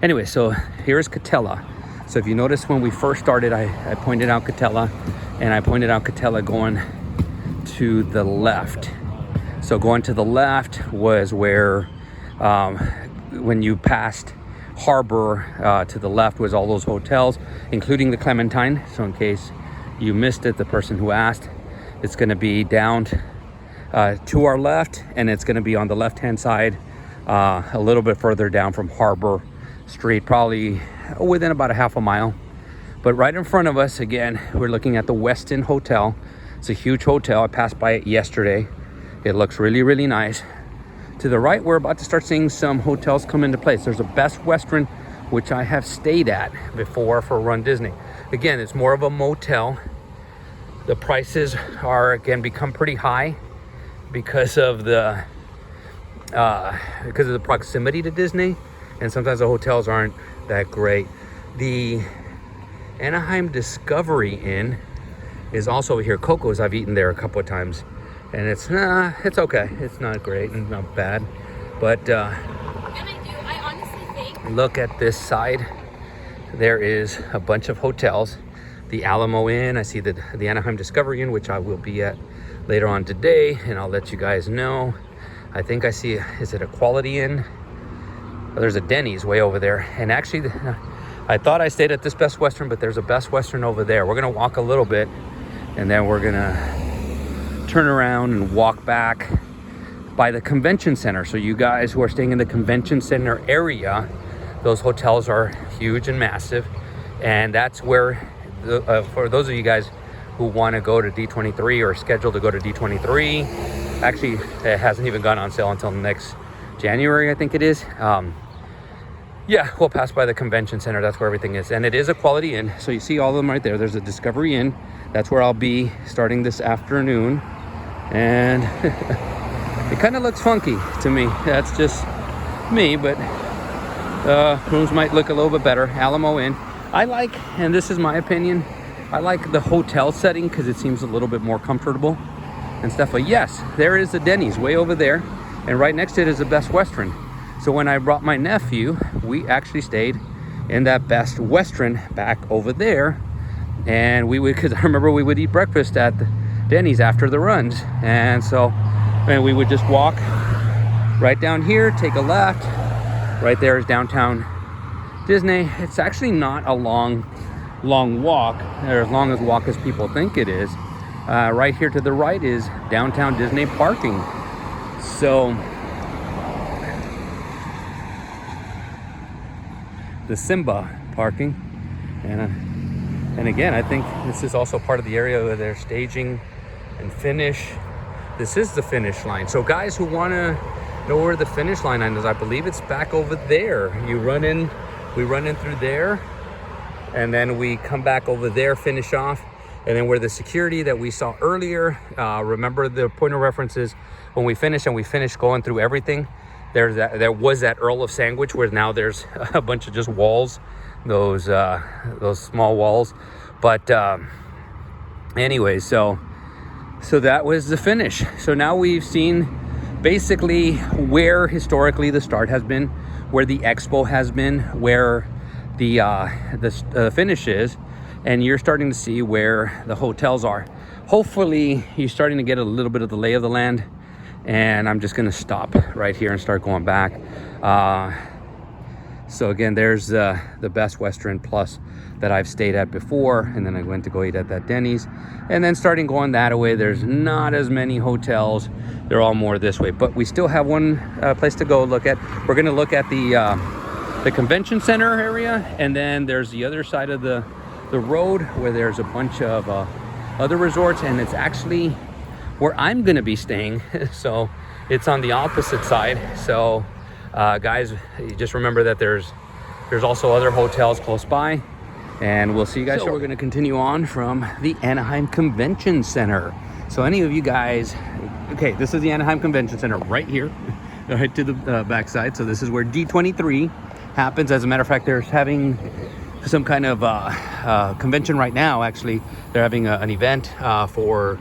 anyway, so here's Catella. So if you notice when we first started, I pointed out Catella, and I pointed out Catella going to the left. So going to the left was where, when you passed Harbor, to the left was all those hotels, including the Clementine. So in case you missed it, the person who asked, it's gonna be down to our left, and it's gonna be on the left-hand side, a little bit further down from Harbor Street, probably within about a half a mile. But right in front of us, again, we're looking at the Westin Hotel. It's a huge hotel. I passed by it yesterday. It looks really, really nice. To the right, we're about to start seeing some hotels come into place. There's a Best Western, which I have stayed at before for runDisney. Again, it's more of a motel. The prices are, again, become pretty high because of the proximity to Disney, and sometimes the hotels aren't that great. The Anaheim Discovery Inn is also here. Coco's, I've eaten there a couple of times, and it's okay. It's not great and not bad, but I honestly think, look at this side. There is a bunch of hotels. The Alamo Inn, I see the Anaheim Discovery Inn, which I will be at later on today, and I'll let you guys know. I think I see, is it a Quality Inn? Oh, there's a Denny's way over there. And actually, I thought I stayed at this Best Western, but there's a Best Western over there. We're gonna walk a little bit and then we're gonna turn around and walk back by the convention center. So you guys who are staying in the convention center area, those hotels are huge and massive, and that's where for those of you guys who want to go to D23 or scheduled to go to D23, actually it hasn't even gone on sale until next January, I think it is. Yeah, we'll pass by the convention center. That's where everything is, and it is a Quality Inn. So you see all of them right there. There's a Discovery Inn. That's where I'll be starting this afternoon, and it kind of looks funky to me. That's just me, but rooms might look a little bit better. Alamo Inn. I like, and this is my opinion, I like the hotel setting because it seems a little bit more comfortable and stuff. But yes, there is a Denny's way over there, and right next to it is the Best Western. So when I brought my nephew, we actually stayed in that Best Western back over there, and we would, because I remember we would eat breakfast at the Denny's after the runs, and we would just walk right down here, take a left. Right there is downtown Disney. It's actually not a long walk, or as long as walk as people think it is. Right here to the right is downtown Disney parking. So the Simba parking, and again, I think this is also part of the area where they're staging and finish. This is the finish line. So guys who want to know where the finish line is, I believe it's back over there. We run in through there, and then we come back over there, finish off, and then where the security that we saw earlier, remember the point of reference is when we finished going through everything, there was that Earl of Sandwich, where now there's a bunch of just walls, those small walls. But anyway, so that was the finish. So now we've seen basically where historically the start has been, where the expo has been, where the finish is, and you're starting to see where the hotels are. Hopefully you're starting to get a little bit of the lay of the land, and I'm just gonna stop right here and start going back. So again, there's the Best Western Plus that I've stayed at before, and then I went to go eat at that Denny's, and then starting going that way, there's not as many hotels. They're all more this way, but we still have one place to go look at. We're gonna look at the convention center area, and then there's the other side of the road where there's a bunch of other resorts, and it's actually where I'm gonna be staying. So it's on the opposite side. So guys, just remember that there's also other hotels close by, and we'll see you guys. So we're gonna continue on from the Anaheim Convention Center. So any of you guys, okay, this is the Anaheim Convention Center right here, right to the backside. So this is where D23 happens. As a matter of fact, they're having some kind of convention right now. Actually, they're having an event for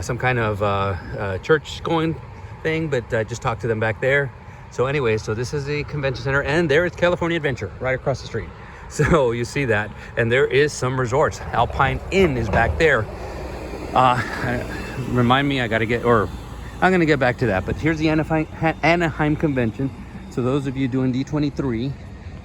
some kind of church going thing, but I just talked to them back there. So anyway, so this is the convention center, and there is California Adventure right across the street. So you see that, and there is some resorts. Alpine Inn is back there. Remind me, I'm gonna get back to that, but here's the Anaheim Convention. So those of you doing D23,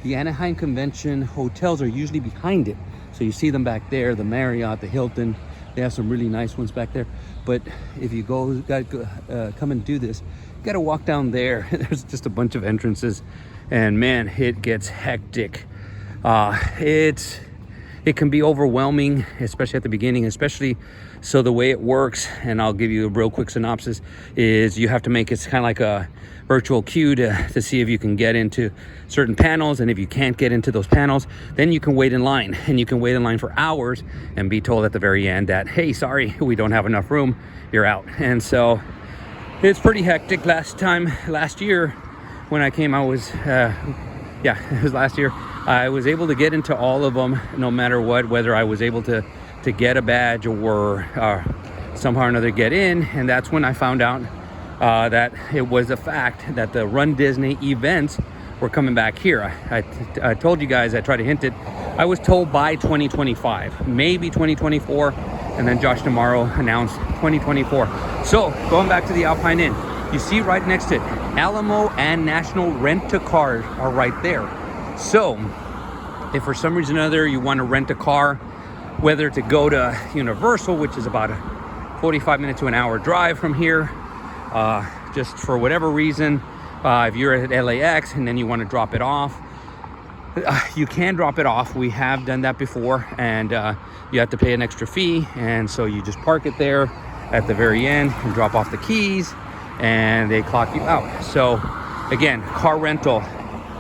the Anaheim Convention hotels are usually behind it. So you see them back there, the Marriott, the Hilton. They have some really nice ones back there. But if you come and do this, you gotta walk down there. There's just a bunch of entrances, and man, it gets hectic. It can be overwhelming, especially at the beginning, so the way it works, and I'll give you a real quick synopsis, is you have to make it kind of like a virtual queue to see if you can get into certain panels, and if you can't get into those panels, then you can wait in line, and you can wait in line for hours and be told at the very end that, hey, sorry, we don't have enough room, you're out. And so it's pretty hectic. Last year when I came, it was last year, I was able to get into all of them no matter what, whether I was able to get a badge or somehow or another get in. And that's when I found out that it was a fact that the runDisney events were coming back here. I told you guys, I tried to hint it. I was told by 2025, maybe 2024, and then Josh tomorrow announced 2024. So going back to the Alpine Inn, you see right next to it, Alamo and National Rent-A-Car are right there. So if for some reason or other you want to rent a car whether to go to Universal, which is about a 45-minute to an hour drive from here, just for whatever reason. If you're at LAX and then you want to drop it off, you can drop it off. We have done that before, and you have to pay an extra fee, and so you just park it there at the very end and drop off the keys, and they clock you out. So again, car rental,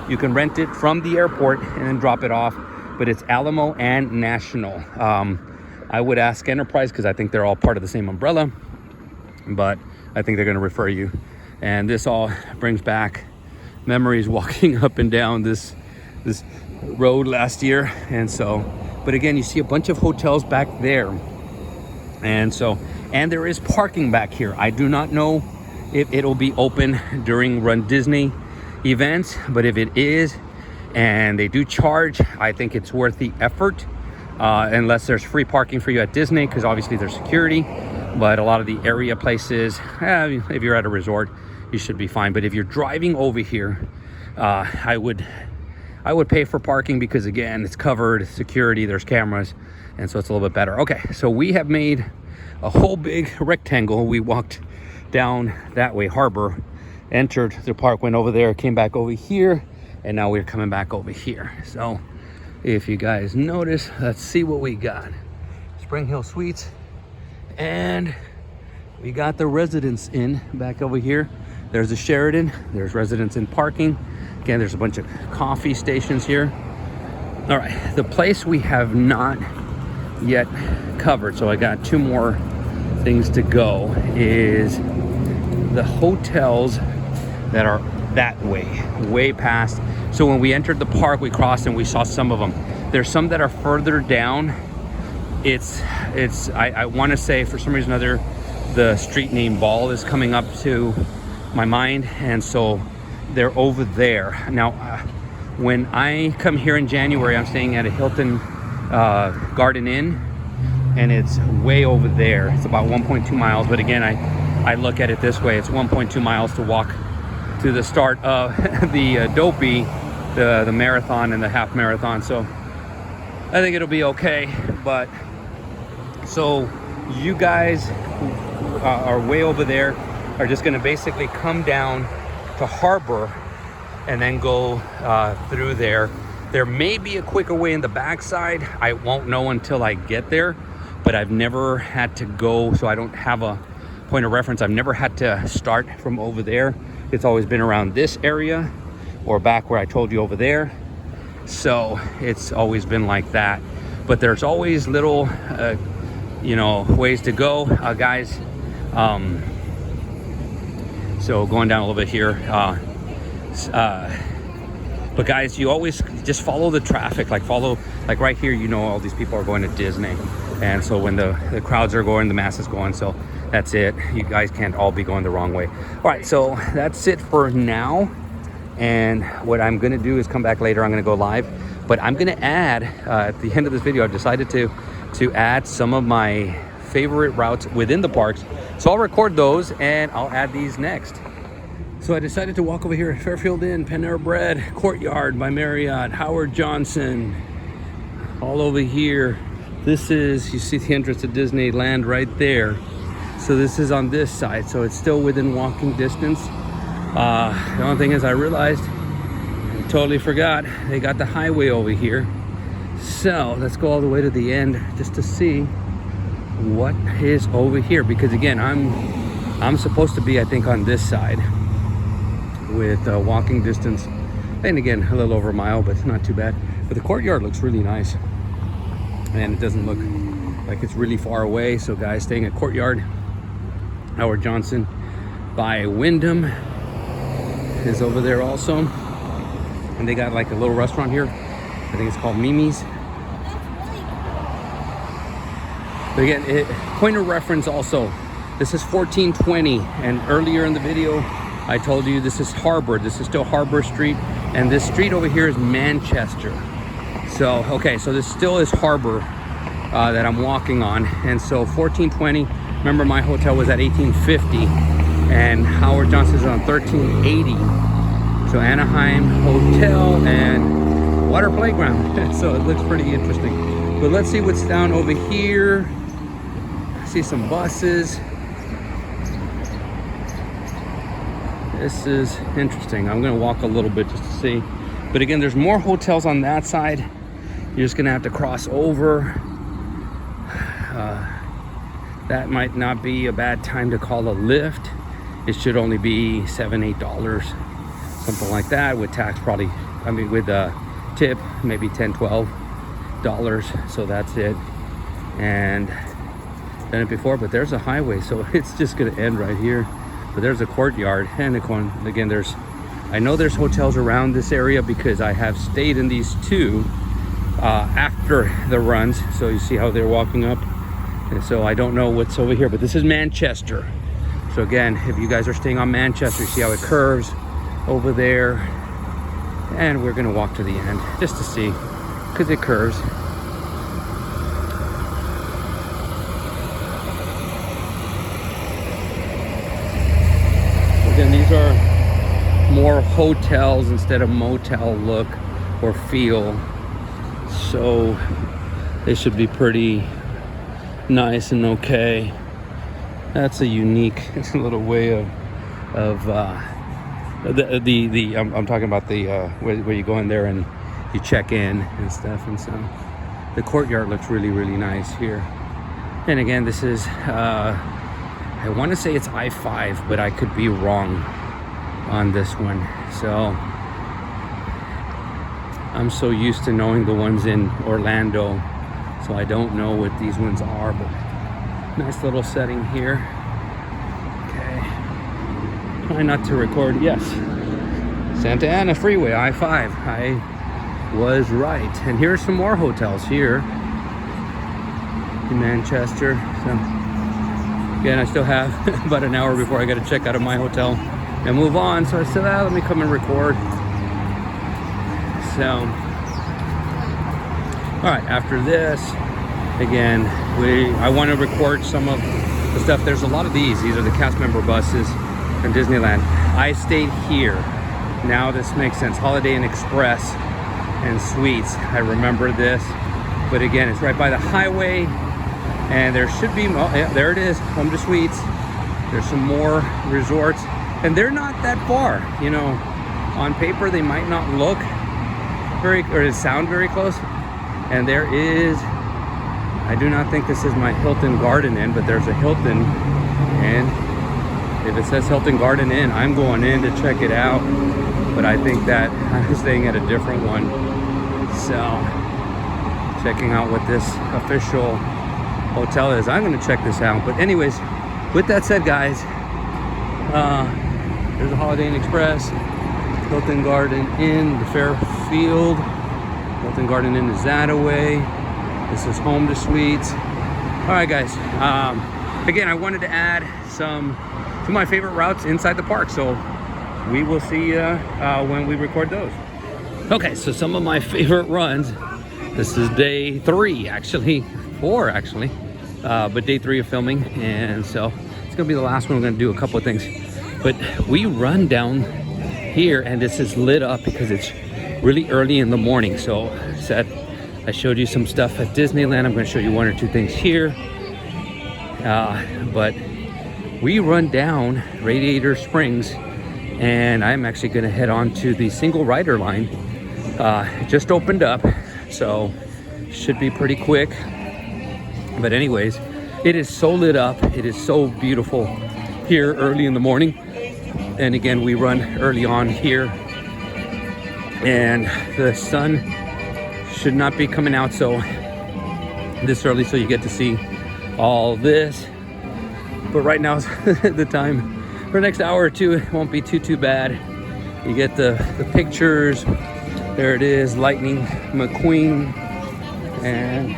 you can rent it from the airport and then drop it off, but it's Alamo and National. I would ask Enterprise because I think they're all part of the same umbrella, but I think they're going to refer you. And this all brings back memories walking up and down this road last year. And so, but again, you see a bunch of hotels back there, and there is parking back here. I do not know if it'll be open during runDisney events, but if it is and they do charge, I think it's worth the effort, unless there's free parking for you at Disney, because obviously there's security. But a lot of the area places, if you're at a resort, you should be fine. But if you're driving over here, I would pay for parking, because again, it's covered, security, there's cameras, and so it's a little bit better. Okay, so we have made a whole big rectangle. We walked down that way, Harbor, entered the park, went over there, came back over here, and now we're coming back over here. So if you guys notice, let's see what we got. Spring Hill Suites, and we got the Residence Inn back over here. There's a Sheraton, there's Residence Inn parking. Again, there's a bunch of coffee stations here. All right, the place we have not yet covered, so I got 2 more things to go, is the hotels that are that way past. So when we entered the park, we crossed and we saw some of them. There's some that are further down. I want to say, for some reason or other, the street name Ball is coming up to my mind, and so they're over there. Now, when I come here in January, I'm staying at a Hilton Garden Inn, and it's way over there. It's about 1.2 miles, but again, I look at it this way. It's 1.2 miles to walk to the start of the Dopey, the marathon and the half marathon. So I think it'll be okay. But so you guys who are way over there are just gonna basically come down to Harbor and then go through there. There may be a quicker way in the backside. I won't know until I get there, but I've never had to go, so I don't have a point of reference. I've never had to start from over there. It's always been around this area or back where I told you over there. So it's always been like that. But there's always little, ways to go, guys. So going down a little bit here. But guys, you always just follow the traffic. Like right here, all these people are going to Disney. And so when the crowds are going, the mass is going. So that's it. You guys can't all be going the wrong way. All right, so that's it for now. And what I'm gonna do is come back later. I'm gonna go live, but I'm gonna add, at the end of this video, I've decided to add some of my favorite routes within the parks. So I'll record those and I'll add these next. So I decided to walk over here at Fairfield Inn, Panera Bread, Courtyard by Marriott, Howard Johnson, all over here. This is, you see the entrance to Disneyland right there. So this is on this side, so it's still within walking distance. The only thing is I realized, I totally forgot, they got the highway over here. So let's go all the way to the end just to see what is over here. Because again, I'm supposed to be, I think, on this side with walking distance. And again, a little over a mile, but it's not too bad. But the Courtyard looks really nice. And it doesn't look like it's really far away. So guys, staying at Courtyard, Howard Johnson by Wyndham is over there also. And they got like a little restaurant here. I think it's called Mimi's. But again, point of reference also, this is 1420. And earlier in the video, I told you this is Harbor. This is still Harbor Street. And this street over here is Manchester. So, okay, so this still is Harbor that I'm walking on. And so 1420, remember my hotel was at 1850 and Howard Johnson's on 1380. So Anaheim Hotel and Water Playground. So it looks pretty interesting. But let's see what's down over here. I see some buses. This is interesting. I'm gonna walk a little bit just to see. But again, there's more hotels on that side. You're just gonna have to cross over. That might not be a bad time to call a lift. It should only be $7, $8, something like that, with tax probably, I mean with a tip, maybe $10, $12. So that's it. And done it before, but there's a highway, so it's just gonna end right here. But there's a courtyard, and again, I know there's hotels around this area because I have stayed in these two after the runs. So you see how they're walking up. And so I don't know what's over here, but this is Manchester. So again, if you guys are staying on Manchester, you see how it curves over there. And we're gonna walk to the end just to see, because it curves. Again, these are more hotels instead of motel look or feel. So they should be pretty nice and okay. That's a unique little way of I'm talking about the where you go in there and you check in and stuff. And so the courtyard looks really, really nice here. And again, this is I want to say it's I-5, but I could be wrong on this one. So I'm so used to knowing the ones in Orlando, so I don't know what these ones are, but nice little setting here. Okay. Try not to record. Yes. Santa Ana Freeway, I-5. I was right. And here's some more hotels here in Manchester. So again, I still have about an hour before I got to check out of my hotel and move on. So I said, let me come and record. So, all right, after this, again, I want to record some of the stuff. There's a lot of these are the cast member buses from Disneyland. I stayed here. Now this makes sense. Holiday Inn Express and Suites. I remember this, but again, it's right by the highway, and there should be, oh, yeah, there it is, Home to Suites. There's some more resorts, and they're not that far. You know, on paper they might not look or sound very close. And there is, I do not think this is my Hilton Garden Inn, but there's a Hilton Inn. If it says Hilton Garden Inn, I'm going in to check it out. But I think that I'm staying at a different one. So, checking out what this official hotel is. I'm gonna check this out. But anyways, with that said, guys, there's a Holiday Inn Express, Hilton Garden Inn, the Fairfield. Hilton Garden Inn is that away. This is Home to Suites. All right, guys. Again, I wanted to add some to my favorite routes inside the park. So we will see when we record those. Okay, so some of my favorite runs. This is day 3, actually 4, actually, but day 3 of filming, and so it's gonna be the last one. We're gonna do a couple of things, but we run down here, and this is lit up because it's really early in the morning. So I showed you some stuff at Disneyland. I'm going to show you 1 or 2 things here, but we run down Radiator Springs, and I'm actually going to head on to the single rider line. It just opened up, so should be pretty quick. But anyways, it is so lit up. It is so beautiful here early in the morning. And again, we run early on here, and the sun should not be coming out so this early, so you get to see all this. But right now is the time. For the next hour or two, it won't be too bad. You get the pictures. There it is, Lightning McQueen, and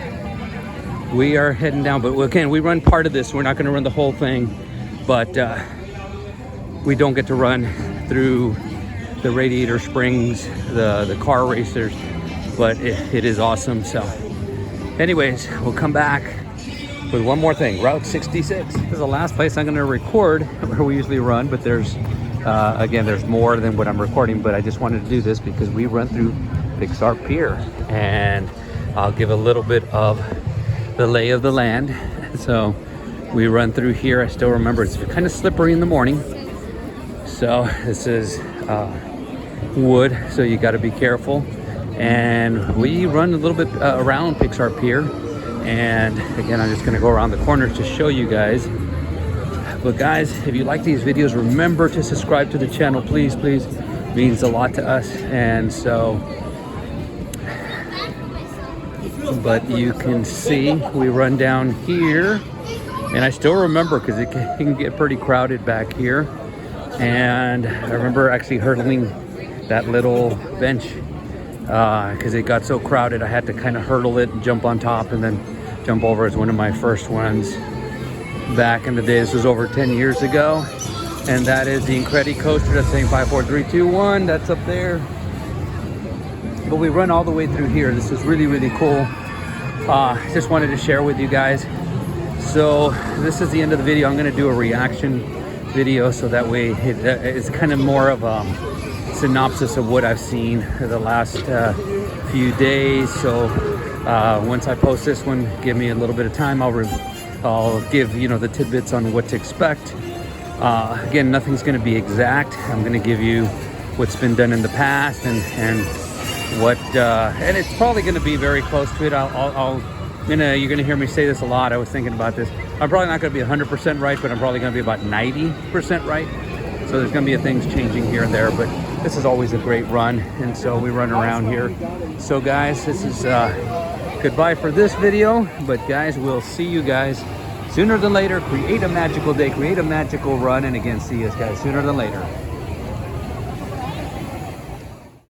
we are heading down. But again, we run part of this. We're not going to run the whole thing, but we don't get to run through the Radiator Springs, the car racers, but it is awesome. So anyways, we'll come back with one more thing. Route 66 this is the last place I'm going to record where we usually run, but there's again, there's more than what I'm recording, but I just wanted to do this because we run through Pixar Pier, and I'll give a little bit of the lay of the land. So we run through here. I still remember it's kind of slippery in the morning. So this is wood, so you got to be careful. And we run a little bit around Pixar Pier. And again, I'm just going to go around the corners to show you guys. But guys, if you like these videos, remember to subscribe to the channel, please. It means a lot to us. And so, but you can see we run down here, and I still remember because it can get pretty crowded back here. And I remember actually hurdling that little bench because it got so crowded. I had to kind of hurdle it and jump on top and then jump over. As one of my first ones back in the day. This was over 10 years ago. And that is the Incredi coaster. That's saying 5, 4, 3, 2, 1. That's up there. But we run all the way through here. This is really, really cool. Just wanted to share with you guys. So this is the end of the video. I'm going to do a reaction video, so that way it's kind of more of a synopsis of what I've seen the last few days. So once I post this one, give me a little bit of time. I'll give the tidbits on what to expect. Again, nothing's going to be exact. I'm going to give you what's been done in the past and what and it's probably going to be very close to it. You're going to hear me say this a lot. I was thinking about this. I'm probably not going to be 100% right, but I'm probably going to be about 90% right. So there's going to be things changing here and there, but this is always a great run, and so we run around here. So guys, this is goodbye for this video, but guys, we'll see you guys sooner than later. Create a magical day, create a magical run, and again, see you guys sooner than later.